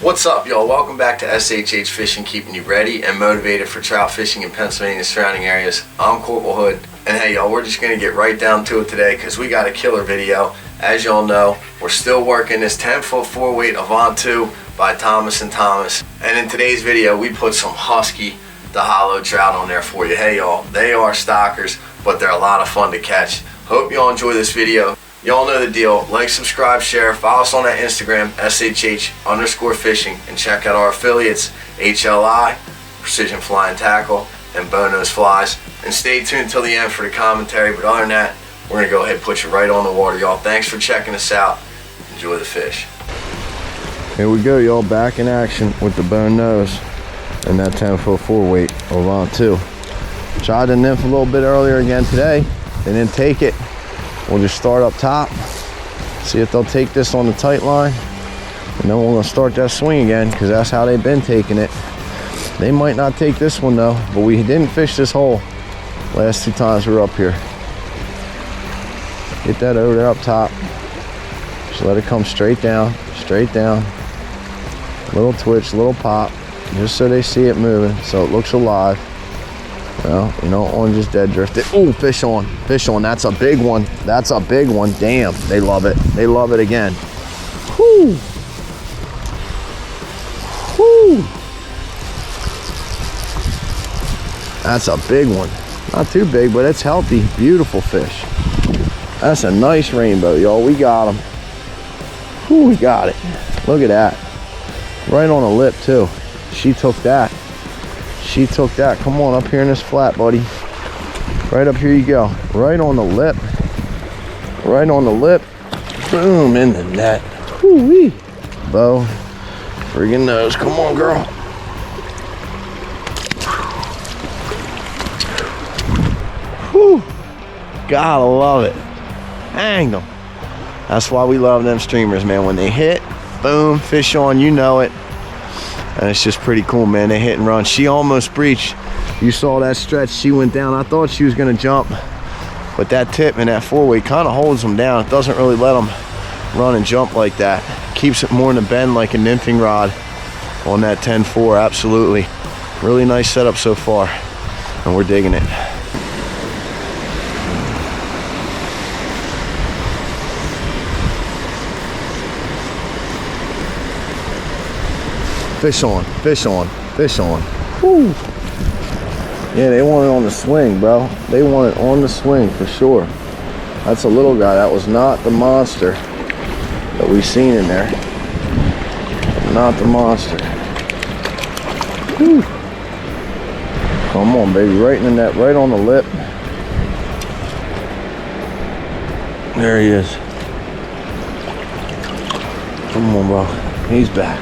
What's up, y'all? Welcome back to SHH Fishing, keeping you ready and motivated for trout fishing in Pennsylvania and surrounding areas. I'm Corporal Hood, and hey y'all, we're just gonna get right down to it today because we got a killer video. As y'all know, we're still working this 10-foot 4-weight Avant II by Thomas & Thomas, and in today's video we put some husky DHALO trout on there for you. Hey y'all, they are stockers, but they're a lot of fun to catch. Hope y'all enjoy this video. Y'all know the deal. Like, subscribe, share, follow us on that Instagram, SHH_fishing, and check out our affiliates, HLI, Precision Flying Tackle, and Bonus Flies. And stay tuned until the end for the commentary. But other than that, we're going to go ahead and put you right on the water, y'all. Thanks for checking us out. Enjoy the fish. Here we go, y'all, back in action with the bone nose and that 10-foot 4-weight Avant II. Tried the nymph a little bit earlier again today. They didn't take it. We'll just start up top, see if they'll take this on the tight line, and then we're gonna start that swing again because that's how they've been taking it. They might not take this one though, but we didn't fish this hole last 2 times we were up here. Get that over there up top. Just let it come straight down, straight down. Little twitch, little pop, just so they see it moving, so it looks alive. Well, you don't want to just dead drift it. Oh, fish on, that's a big one. That's a big one. Damn, they love it. They love it again. Whoo. Whoo. That's a big one. Not too big, but it's healthy. Beautiful fish. That's a nice rainbow, y'all. We got him. Whoo, we got it. Look at that. Right on the lip, too. She took that. She took that. Come on up here in this flat, buddy. Right up here you go. Right on the lip. Right on the lip. Boom, in the net. Whoo-wee. Bow. Friggin' nose. Come on, girl. Whew. Gotta love it. Hang them. That's why we love them streamers, man. When they hit, boom, fish on, you know it. And it's just pretty cool, man. They hit and run. She almost breached. You saw that stretch. She went down. I thought she was going to jump, but that tip and that 4-weight kind of holds them down. It doesn't really let them run and jump like that. Keeps it more in the bend like a nymphing rod on that 10-4. Absolutely. Really nice setup so far, and we're digging it. Fish on, fish on, fish on. Woo. Yeah, they want it on the swing, bro. They want it on the swing for sure. That's a little guy. That was not the monster that we seen in there. Not the monster. Woo. Come on, baby. Right in the net, right on the lip. There he is. Come on, bro. He's back.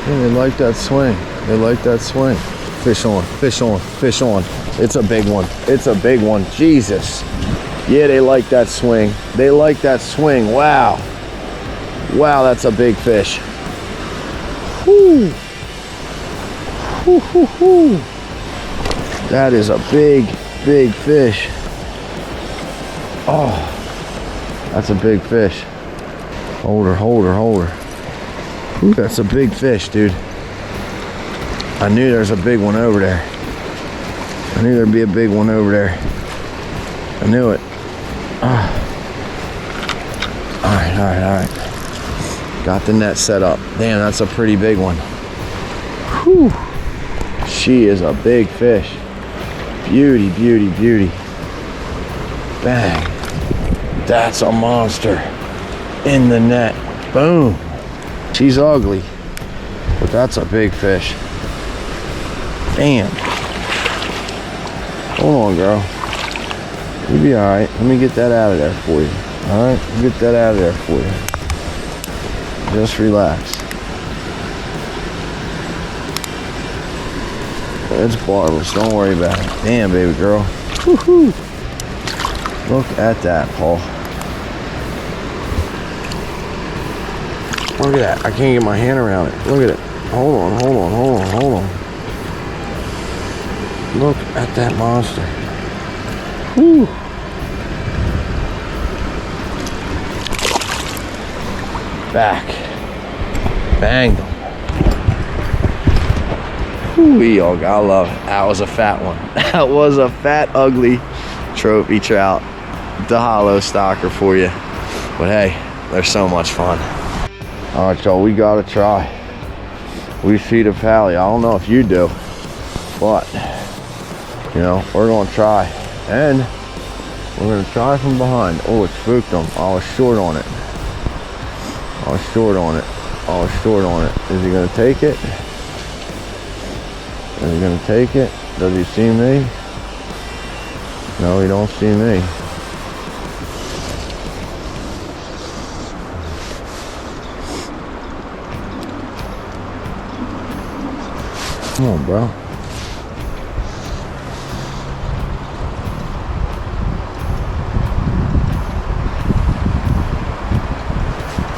Yeah, they like that swing. They like that swing. Fish on, fish on, fish on. It's a big one. It's a big one. Jesus. Yeah, they like that swing. They like that swing. Wow. Wow, that's a big fish. Whoo. Whoo, whoo, whoo. That is a big, big fish. Oh, that's a big fish. Hold her, hold her, hold her. Ooh, that's a big fish, dude. I knew there's a big one over there. I knew there'd be a big one over there. I knew it. All right, all right, all right. Got the net set up. Damn, that's a pretty big one. Whew. She is a big fish. Beauty, beauty, beauty. Bang. That's a monster. In the net. Boom. She's ugly, but that's a big fish. Damn. Hold on, girl. You'll be all right. Let me get that out of there for you. All right? Get that out of there for you. Just relax. It's marvelous. Don't worry about it. Damn, baby girl. Woohoo. Look at that, Paul. Look at that. I can't get my hand around it. Look at it. Hold on, hold on, hold on, hold on. Look at that monster. Whew. Back. Banged him. Whoo-wee, oh, I love it. That was a fat one. That was a fat, ugly trophy trout. DHALO stocker for you. But hey, they're so much fun. All right, y'all, we gotta try. We feed a pally. I don't know if you do, but you know, we're gonna try. And we're gonna try from behind. Oh, it spooked him. I was short on it. I was short on it. I was short on it. Is he gonna take it? Is he gonna take it? Does he see me? No, he don't see me. Come on, bro.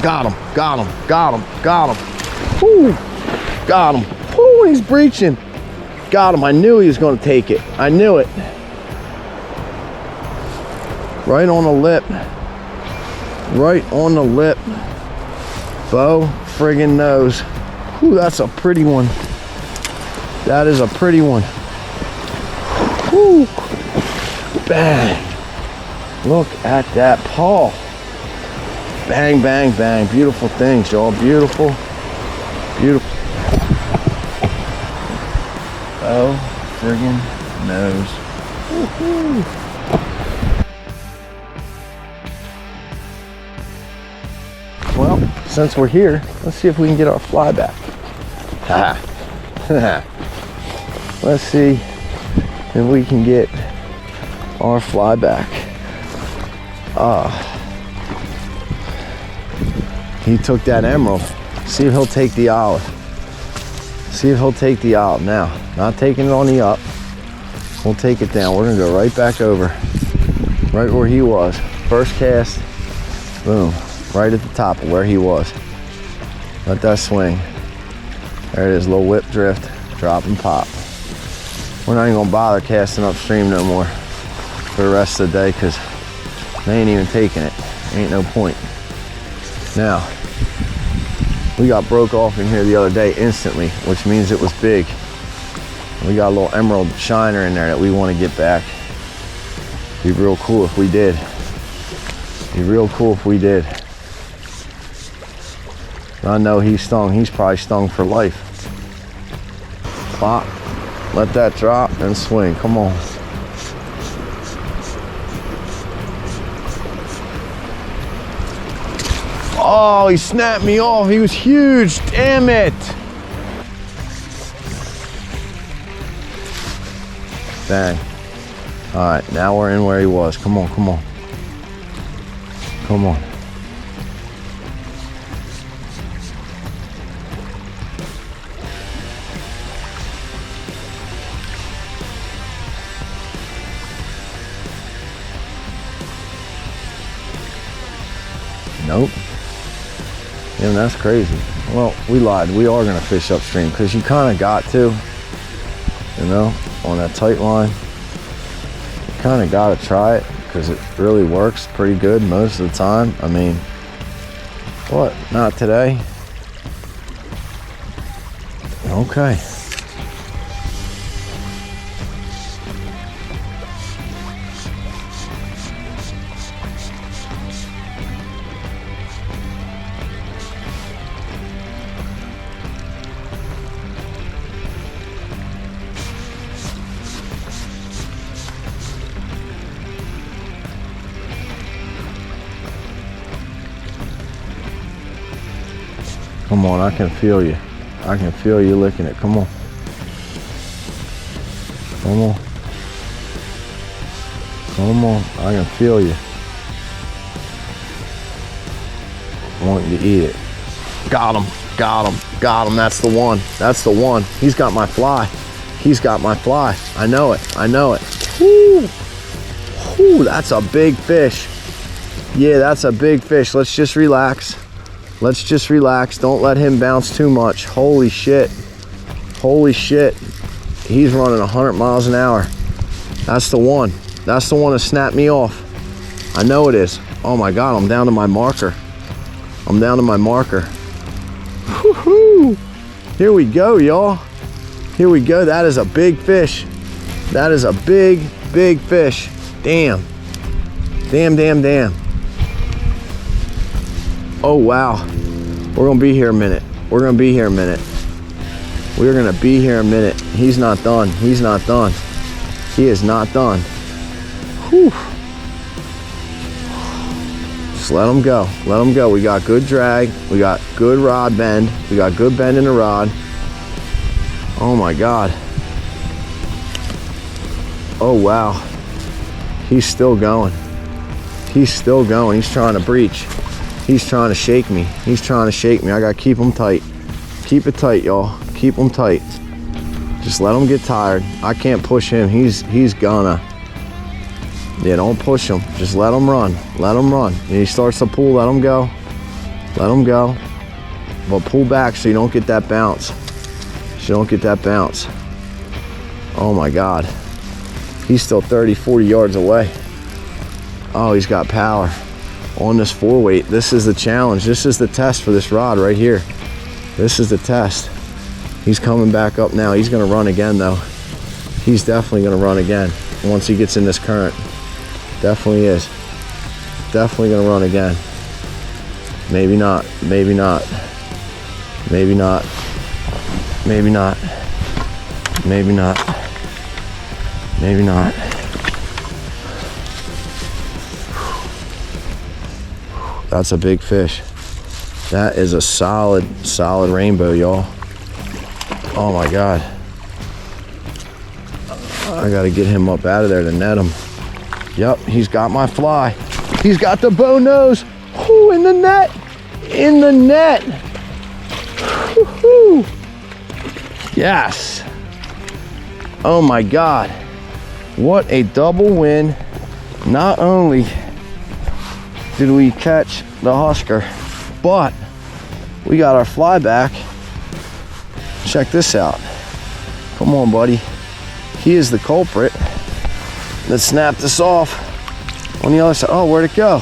Got him, got him, got him, got him. Woo! Got him. Woo, he's breaching. Got him. I knew he was going to take it. I knew it. Right on the lip. Right on the lip. Bo friggin' knows. Ooh, that's a pretty one. That is a pretty one. Woo! Bang. Look at that paw. Bang, bang, bang. Beautiful things, y'all. Beautiful. Beautiful. Oh, friggin' knows. Woo-hoo. Well, since we're here, let's see if we can get our fly back. Ha. Let's see if we can get our fly back. He took that emerald. See if he'll take the olive. See if he'll take the olive. Now, not taking it on the up. We'll take it down. We're gonna go right back over, right where he was. First cast, boom, right at the top of where he was. Let that swing. There it is, little whip drift, drop and pop. We're not even gonna bother casting upstream no more for the rest of the day because they ain't even taking it. Ain't no point. Now, we got broke off in here the other day instantly, which means it was big. We got a little emerald shiner in there that we want to get back. Be real cool if we did. Be real cool if we did. I know he's stung. He's probably stung for life. Pop. Let that drop and swing. Come on. Oh, he snapped me off. He was huge. Damn it. Bang. All right, now we're in where he was. Come on, come on. Come on. Nope. Yeah, that's crazy. Well, we lied. We are gonna fish upstream because you kind of got to, you know, on that tight line. You kind of got to try it because it really works pretty good most of the time. I mean, what? Not today? Okay. Come on, I can feel you. I can feel you licking it. Come on. Come on. Come on. I can feel you. Wanting to eat it. Got him. Got him. Got him. That's the one. That's the one. He's got my fly. He's got my fly. I know it. I know it. Woo. Woo, that's a big fish. Yeah, that's a big fish. Let's just relax. Let's just relax. Don't let him bounce too much. Holy shit. Holy shit. He's running 100 miles an hour. That's the one. That's the one that snapped me off. I know it is. Oh my God, I'm down to my marker. I'm down to my marker. Woo-hoo. Here we go, y'all. Here we go. That is a big fish. That is a big, big fish. Damn. Damn, damn, damn. Oh, wow. We're gonna be here a minute. We're gonna be here a minute. We're gonna be here a minute. He's not done. He's not done. He is not done. Whew. Just let him go. Let him go. We got good drag. We got good rod bend. We got good bend in the rod. Oh my God. Oh wow. He's still going. He's still going. He's trying to breach. He's trying to shake me. He's trying to shake me. I gotta keep him tight. Keep it tight, y'all. Keep him tight. Just let him get tired. I can't push him. He's gonna. Yeah, don't push him. Just let him run. Let him run. And he starts to pull, let him go. Let him go. But pull back so you don't get that bounce. So you don't get that bounce. Oh my God. He's still 30, 40 yards away. Oh, he's got power on this 4-weight. This is the challenge. This is the test for this rod right here. This is the test. He's coming back up now. He's gonna run again though. He's definitely gonna run again once he gets in this current. Definitely is. Definitely gonna run again. Maybe not, maybe not. Maybe not. Maybe not. Maybe not. Maybe not. That's a big fish. That is a solid, solid rainbow, y'all. Oh my God. I gotta get him up out of there to net him. Yep, he's got my fly. He's got the bow nose. Whoo, in the net. In the net. Woo-hoo. Yes. Oh my God. What a double win. Not only did we catch the husker, but we got our fly back. Check this out. Come on, buddy. He is the culprit that snapped us off on the other side. Oh, where'd it go?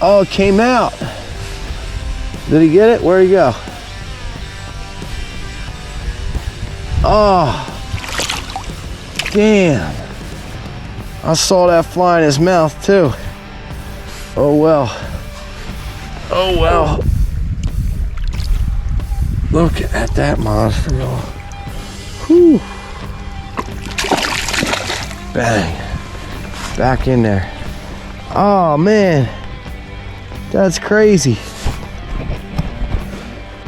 Oh, it came out. Did he get it? Where'd he go? Oh, damn. I saw that fly in his mouth too. Oh well. Oh well. Look at that monster, y'all. Whew. Bang. Back in there. Oh man. That's crazy.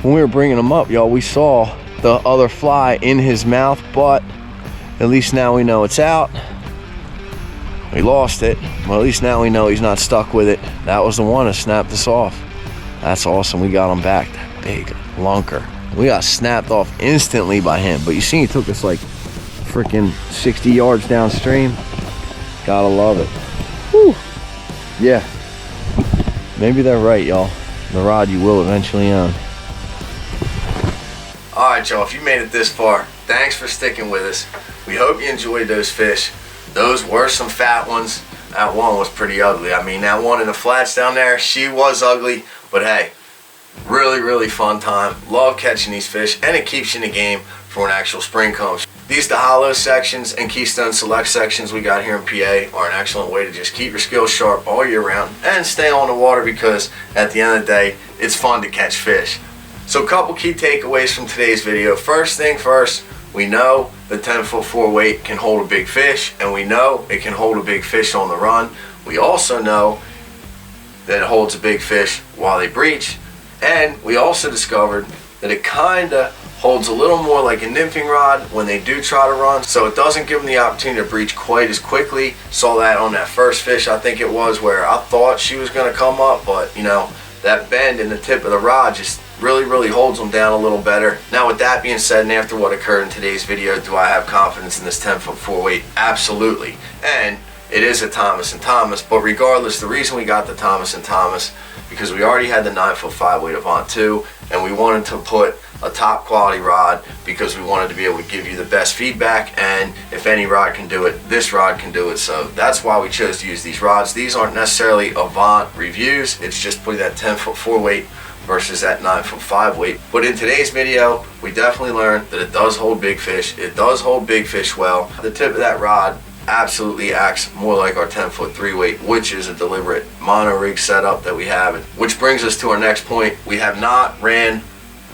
When we were bringing him up, y'all, we saw the other fly in his mouth, but at least now we know it's out. We lost it, but at least now we know he's not stuck with it. That was the one that snapped us off. That's awesome. We got him back. That big lunker. We got snapped off instantly by him, but you see he took us like freaking 60 yards downstream. Gotta love it. Whew. Yeah. Maybe they're right, y'all. The rod you will eventually own. Alright, y'all, if you made it this far, thanks for sticking with us. We hope you enjoyed those fish. Those were some fat ones. That one was pretty ugly. I mean, that one in the flats down there, she was ugly, but hey, really, really fun time. Love catching these fish, and it keeps you in the game for when actual spring comes. These DHALO sections and Keystone Select sections we got here in PA are an excellent way to just keep your skills sharp all year round and stay on the water, because at the end of the day, it's fun to catch fish. So a couple key takeaways from today's video. First thing first, we know the 10-foot 4-weight can hold a big fish, and we know it can hold a big fish on the run. We also know that it holds a big fish while they breach, and we also discovered that it kind of holds a little more like a nymphing rod when they do try to run, so it doesn't give them the opportunity to breach quite as quickly. Saw that on that first fish, I think it was, where I thought she was going to come up, but you know, that bend in the tip of the rod just really holds them down a little better. Now with that being said, and after what occurred in today's video, do I have confidence in this 10-foot 4-weight? Absolutely. And it is a Thomas & Thomas, but regardless, the reason we got the Thomas & Thomas, because we already had the 9-foot 5-weight Avant II, and we wanted to put a top quality rod because we wanted to be able to give you the best feedback, and if any rod can do it, this rod can do it. So that's why we chose to use these rods. These aren't necessarily Avant reviews, it's just putting that 10-foot 4 weight versus that 9-foot 5 weight. But in today's video, we definitely learned that it does hold big fish. It does hold big fish well. The tip of that rod absolutely acts more like our 10-foot 3 weight, which is a deliberate mono rig setup that we have. Which brings us to our next point. We have not ran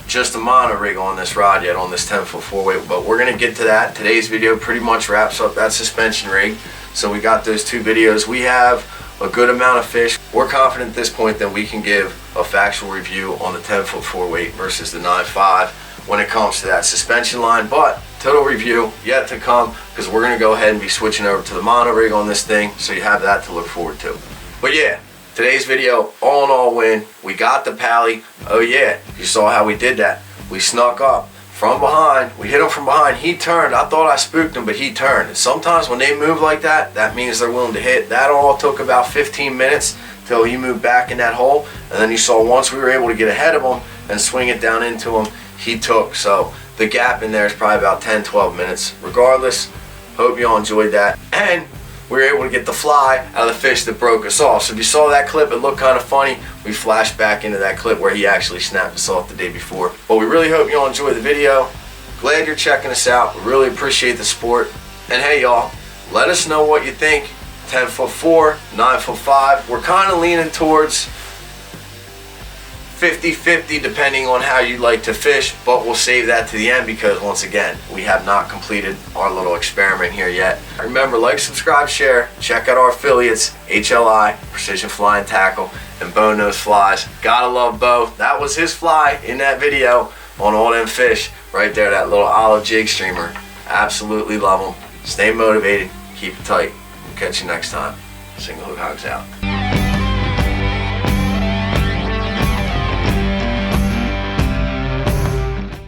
just a mono rig on this rod yet, on this 10-foot 4 weight, but we're going to get to that. Today's video pretty much wraps up that suspension rig. So we got those 2 videos. We have a good amount of fish. We're confident at this point that we can give a factual review on the 10-foot 4 weight versus the 9.5 when it comes to that suspension line, but total review yet to come, because we're going to go ahead and be switching over to the mono rig on this thing, so you have that to look forward to. But yeah, today's video, all in all win. We got the pally. Oh yeah, you saw how we did that. We snuck up from behind. We hit him from behind. He turned. I thought I spooked him, but he turned. And sometimes when they move like that, that means they're willing to hit. That all took about 15 minutes till he moved back in that hole. And then you saw once we were able to get ahead of him and swing it down into him, he took. So the gap in there is probably about 10-12 minutes. Regardless, hope you all enjoyed that. And we were able to get the fly out of the fish that broke us off. So if you saw that clip, it looked kind of funny. We flashed back into that clip where he actually snapped us off the day before. But we really hope you all enjoyed the video. Glad you're checking us out. We really appreciate the support. And hey y'all, let us know what you think. 10-foot 4, 9-foot 5. We're kind of leaning towards 50-50 depending on how you like to fish, but we'll save that to the end because once again, we have not completed our little experiment here yet. Remember, like, subscribe, share, check out our affiliates, HLI, Precision Fly and Tackle, and Bo Knows Flies. Gotta love Bo. That was his fly in that video on all them fish right there, that little olive jig streamer. Absolutely love them. Stay motivated, keep it tight. We'll catch you next time. Single Hook Hogs out.